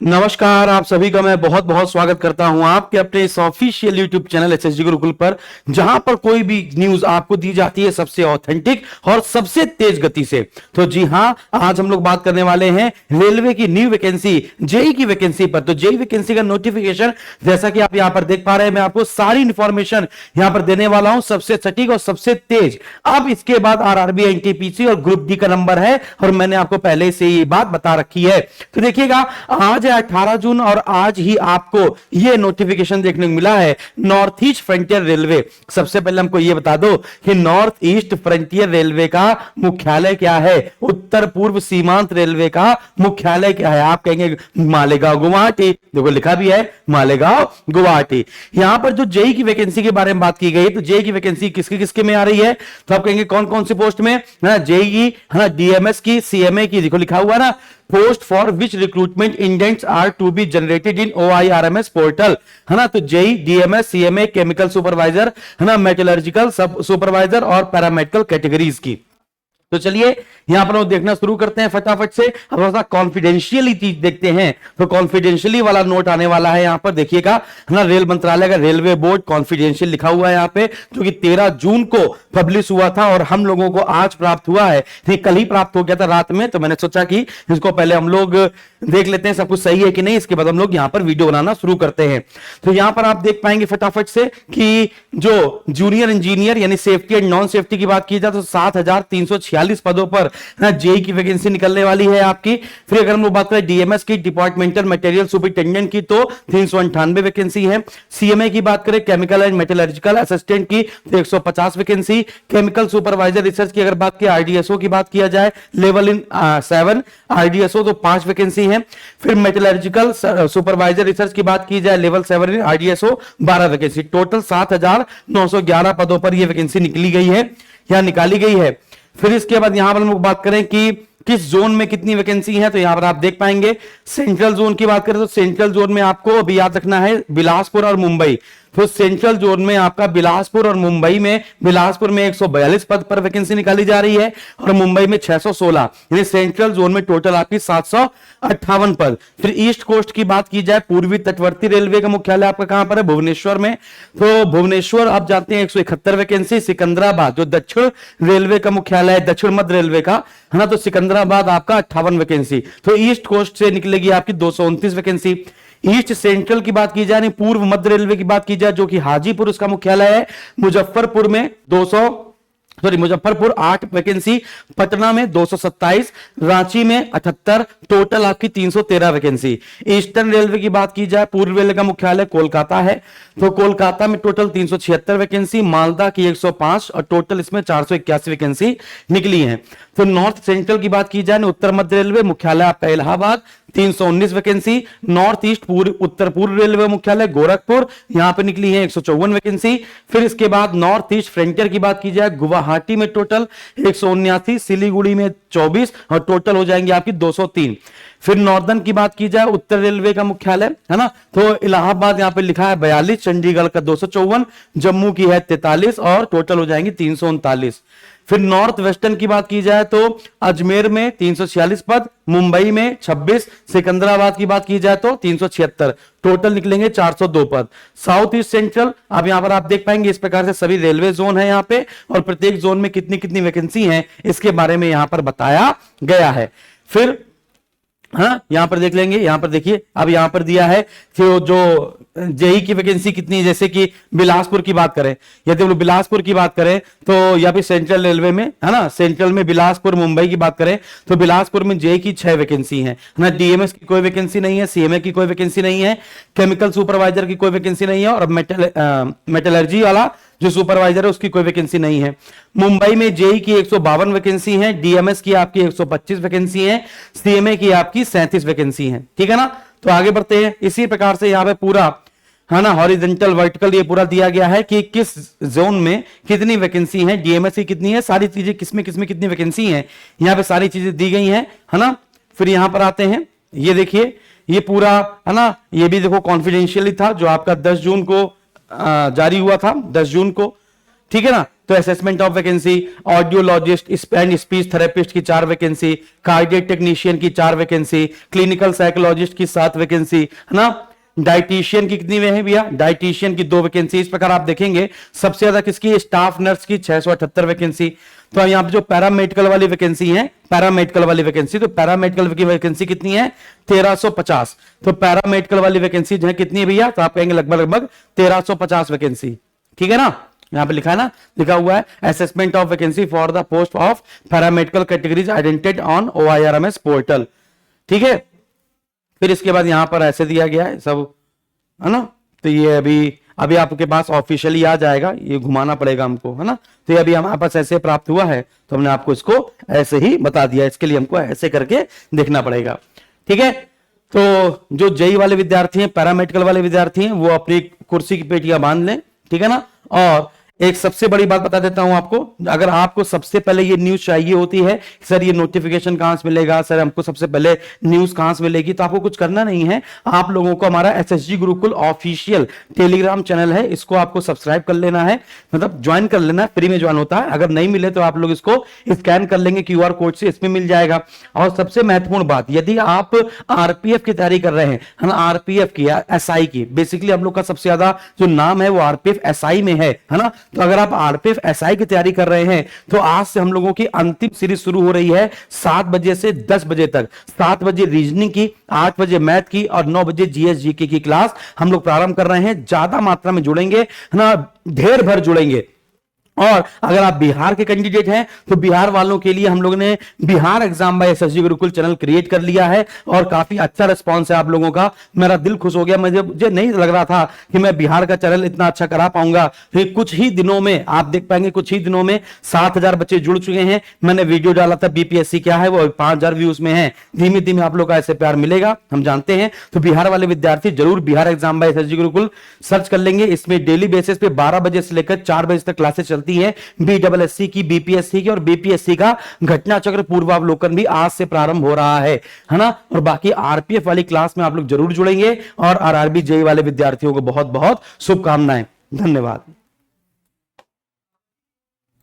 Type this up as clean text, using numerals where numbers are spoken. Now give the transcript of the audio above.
नमस्कार, आप सभी का मैं बहुत बहुत स्वागत करता हूं आपके अपने इस official YouTube channel SSG Gurukul पर, जहां पर कोई भी न्यूज आपको दी जाती है सबसे ऑथेंटिक और सबसे तेज गति से। तो जी हां, आज हम लोग बात करने वाले हैं रेलवे की न्यू वैकेंसी, जेई की वैकेंसी पर। तो जेई वैकेंसी का नोटिफिकेशन जैसा कि आप यहां पर देख पा रहे हैं, मैं आपको सारी इंफॉर्मेशन यहां पर देने वाला हूं, सबसे सटीक और सबसे तेज। अब इसके बाद आरआरबी, एनटीपीसी और ग्रुप डी का नंबर है, और मैंने आपको पहले से ये बात बता रखी है। तो देखिएगा, आज 18 जून और आज ही आपको यह नोटिफिकेशन देखने को मिला है नॉर्थ ईस्ट फ्रंटियर रेलवे। सबसे पहले हमको यह बता दो कि नॉर्थ ईस्ट फ्रंटियर रेलवे का मुख्यालय क्या है, उत्तर पूर्व सीमांत रेलवे का मुख्यालय क्या है। आप कहेंगे मालेगांव गुवाहाटी, देखो लिखा भी है मालेगांव गुवाहाटी। यहां पर जो जेई की वैकेंसी के बारे में बात की गई, तो जेई की वैकेंसी किसके किसके में आ रही है, तो आप कहेंगे कौन कौन सी पोस्ट में, जेई, डीएमएस की, सीएमए की, देखो लिखा हुआ ना, post for which recruitment indents are to be generated in OIRMS portal, है ना। तो JE, DMS, CMA, chemical supervisor, है ना, मेटलर्जिकल सब सुपरवाइजर और पैरामेडिकल कैटेगरीज की। तो चलिए यहां पर हम देखना शुरू करते हैं फटाफट से। अब थोड़ा सा कॉन्फिडेंशियली चीज देखते हैं, तो कॉन्फिडेंशियली वाला नोट आने वाला है यहां पर, देखिएगा, है ना। रेल मंत्रालय का रेलवे बोर्ड कॉन्फिडेंशियल लिखा हुआ है यहां पे, जो कि 13 जून को पब्लिश हुआ था और हम लोगों को आज प्राप्त हुआ है। कल ही प्राप्त हो गया था रात में, तो मैंने सोचा कि इसको पहले हम लोग देख लेते हैं सब कुछ सही है कि नहीं, इसके बाद हम लोग यहां पर वीडियो बनाना शुरू करते हैं। तो यहां पर आप देख पाएंगे फटाफट से कि जो जूनियर इंजीनियर यानी सेफ्टी एंड नॉन सेफ्टी की बात की जाए तो 7,346 पदों पर जेई की वैकेंसी निकलने वाली है आपकी। फिर अगर हम लोग बात करें डीएमएस की, डिपार्टमेंटल मटेरियल सुपरिटेंडेंट की, तो 398 वैकेंसी है। सीएमए की बात करें, केमिकल एंड मेटलर्जिकल असिस्टेंट की, तो 150 वैकेंसी। केमिकल सुपरवाइजर रिसर्च की अगर बात की, आरडीएसओ की बात किया जाए, लेवल इन 7 आरडीएसओ, तो 5 वैकेंसी है। फिर मेटलर्जिकल सुपरवाइजर रिसर्च की बात की जाए, लेवल 7 इन आरडीएसओ, 12 वैकेंसी। टोटल 7,911 पदों पर यह वैकेंसी निकली गई है या निकाली गई है। फिर इसके बाद यहां पर हम लोग बात करें कि किस जोन में कितनी वैकेंसी है, तो यहां पर आप देख पाएंगे सेंट्रल जोन की बात करें तो सेंट्रल जोन में आपको अभी याद रखना है बिलासपुर और मुंबई। तो सेंट्रल जोन में आपका बिलासपुर और मुंबई में, बिलासपुर में 142 पद पर वैकेंसी निकाली जा रही है और मुंबई में 616, यानी सेंट्रल जोन में टोटल आपकी 758 पद। फिर ईस्ट कोस्ट की बात की जाए, पूर्वी तटवर्ती रेलवे का मुख्यालय आपका कहां पर है, भुवनेश्वर में। तो भुवनेश्वर आप जानते हैं 171 वैकेंसी। सिकंदराबाद जो दक्षिण रेलवे का मुख्यालय है, दक्षिण मध्य रेलवे का, है ना, तो सिकंदराबाद आपका 58 वैकेंसी। तो ईस्ट कोस्ट से निकलेगी आपकी 229 वैकेंसी। ईस्ट सेंट्रल की बात की जाए, पूर्व मध्य रेलवे की बात की जाए, जो कि हाजीपुर उसका मुख्यालय है, मुजफ्फरपुर में 8 वैकेंसी, पटना में 227, रांची में 78, टोटल आपकी 313 वैकेंसी। ईस्टर्न रेलवे की बात की जाए, पूर्व रेलवे का मुख्यालय कोलकाता है, तो कोलकाता में टोटल 376 वैकेंसी, मालदा की 105 और टोटल इसमें 481 वैकेंसी निकली है। तो नॉर्थ सेंट्रल की बात की जाए, उत्तर मध्य रेलवे मुख्यालय आपका इलाहाबाद, 319 वैकेंसी। नॉर्थ ईस्ट उत्तर पूर्व रेलवे मुख्यालय गोरखपुर, यहां पे निकली है 154 वैकेंसी। फिर इसके बाद नॉर्थ ईस्ट फ्रंटियर की बात की जाए, गुवाहाटी में टोटल 179, सिलीगुड़ी में 24 और टोटल हो जाएंगे आपकी 203। फिर नॉर्दर्न की बात की जाए, उत्तर रेलवे का मुख्यालय, है ना, तो इलाहाबाद यहां पे लिखा है 42, चंडीगढ़ का 254, जम्मू की है 43 और टोटल हो जाएंगे 339। फिर नॉर्थ वेस्टर्न की बात की जाए तो अजमेर में 346 पद, मुंबई में 26, सिकंदराबाद की बात की जाए तो 376, टोटल निकलेंगे 402 पद। साउथ ईस्ट सेंट्रल, अब यहां पर आप देख पाएंगे इस प्रकार से सभी रेलवे जोन है यहां पे, और प्रत्येक जोन में कितनी कितनी वैकेंसी है इसके बारे में यहां पर बताया गया है। फिर हाँ, यहां पर देख लेंगे, यहां पर देखिए, अब यहां पर दिया है कि जो जेई की वैकेंसी कितनी है। जैसे कि बिलासपुर की बात करें, यदि हम लोग बिलासपुर की बात करें तो या फिर सेंट्रल रेलवे में, है ना, सेंट्रल में बिलासपुर मुंबई की बात करें तो बिलासपुर में जेई की 6 वैकेंसी है ना, डीएमएस की कोई वैकेंसी नहीं है, सीएमए की कोई वैकेंसी नहीं है, केमिकल सुपरवाइजर की कोई वैकेंसी नहीं है, और मेटलर्जी वाला जो सुपरवाइजर है उसकी कोई वैकेंसी नहीं है। मुंबई में जेई की 152 वैकेंसी है, डीएमएस की आपकी 125 वैकेंसी है, सीएमए की आपकी 37 वैकेंसी है। ठीक है ना, तो आगे बढ़ते हैं। इसी प्रकार से यहां पे पूरा, है ना, हॉरिजॉन्टल वर्टिकल ये पूरा दिया गया है कि किस जोन में कितनी वैकेंसी है, डीएमएस की कितनी है, सारी चीजें किसमें किसमें कितनी वैकेंसी है, यहां पे सारी चीजें दी गई हैं, है ना। फिर यहां पर आते हैं, ये देखिए, ये पूरा, है ना, ये भी देखो कॉन्फिडेंशियली था, जो आपका 10 जून को जारी हुआ था, 10 जून को, ठीक है ना। तो assessment of vacancy, audiologist and speech therapist की 4 वैकेंसी, कार्डियक टेक्नीशियन की 4 वैकेंसी, क्लिनिकल साइकोलॉजिस्ट की 7 वैकेंसी, है ना। डाइटिशियन की कितनी है भैया, डाइटिशियन की 2 वैकेंसी। इस प्रकार आप देखेंगे सबसे ज्यादा किसकी, स्टाफ नर्स की 678 वैकेंसी। तो यहाँ पे जो पैरामेडिकल वाली वैकेंसी है, पैरामेडिकल वाली वैकेंसी, तो पैरामेडिकल की वैकेंसी कितनी है, 1350। तो पैरामेडिकल वाली वैकेंसी जो है कितनी है भैया, तो आप कहेंगे लगभग लगभग 1350 वैकेंसी, ठीक है ना। यहां पे लिखा है ना, लिखा हुआ है assessment of vacancy for the post of paramedical categories identified on OIRMS portal, ठीक है। फिर इसके बाद यहां पर ऐसे दिया गया है सब, है ना। तो ये अभी आपके पास ऑफिशियली आ जाएगा, ये घुमाना पड़ेगा हमको, है ना। तो ये अभी हमारे पास ऐसे प्राप्त हुआ है, तो हमने आपको इसको ऐसे ही बता दिया, इसके लिए हमको ऐसे करके देखना पड़ेगा, ठीक है। तो जो जेई वाले विद्यार्थी हैं, पैरामेडिकल वाले विद्यार्थी हैं, वो अपनी कुर्सी की पेटियां बांध लें, ठीक है ना। और एक सबसे बड़ी बात बता देता हूं आपको, अगर आपको सबसे पहले ये न्यूज चाहिए होती है, सर ये नोटिफिकेशन कहां से मिलेगा, सर हमको सबसे पहले न्यूज कहां से मिलेगी, तो आपको कुछ करना नहीं है। आप लोगों को हमारा SSG Gurukul official Telegram channel है, इसको आपको सब्सक्राइब कर लेना है, मतलब ज्वाइन कर लेना है, फ्री में ज्वाइन होता है। अगर नहीं मिले तो आप लोग इसको स्कैन कर लेंगे QR कोड से, इसमें मिल जाएगा। और सबसे महत्वपूर्ण बात, यदि आप RPF की तैयारी कर रहे हैं, है ना, RPF की या SI की, बेसिकली हम लोग का सबसे ज्यादा जो नाम है वो RPF SI में है ना। तो अगर आप RPF SI की तैयारी कर रहे हैं, तो आज से हम लोगों की अंतिम सीरीज शुरू हो रही है 7 बजे से 10 बजे तक। 7 बजे रीजनिंग की, 8 बजे मैथ की और 9 बजे GS GK की क्लास हम लोग प्रारंभ कर रहे हैं। ज्यादा मात्रा में जुड़ेंगे, है ना, ढेर भर जुड़ेंगे। और अगर आप बिहार के कैंडिडेट हैं, तो बिहार वालों के लिए हम लोगों ने Bihar exam by SSG Gurukul channel create कर लिया है, और काफी अच्छा रिस्पांस है आप लोगों का। मेरा दिल खुश हो गया, मुझे नहीं लग रहा था कि मैं बिहार का चैनल इतना अच्छा करा पाऊंगा। फिर कुछ ही दिनों में आप देख पाएंगे, कुछ ही दिनों में 7000 बच्चे जुड़ चुके हैं। मैंने वीडियो डाला था BPSC क्या है, वो 5000 व्यूज में है। धीमे धीमे आप लोग का ऐसे प्यार मिलेगा, हम जानते हैं। तो बिहार वाले विद्यार्थी जरूर Bihar exam by SSG Gurukul search कर लेंगे। इसमें डेली बेसिस पे 12 बजे से लेकर 4 बजे तक क्लासेस चलती है। BSSC की, BPSC की और BPSC का घटना चक्र पूर्वावलोकन भी आज से प्रारंभ हो रहा है ना। और बाकी RPF वाली क्लास में आप लोग जरूर जुड़ेंगे। और RRB JEE वाले विद्यार्थियों को बहुत बहुत शुभकामनाएं। धन्यवाद।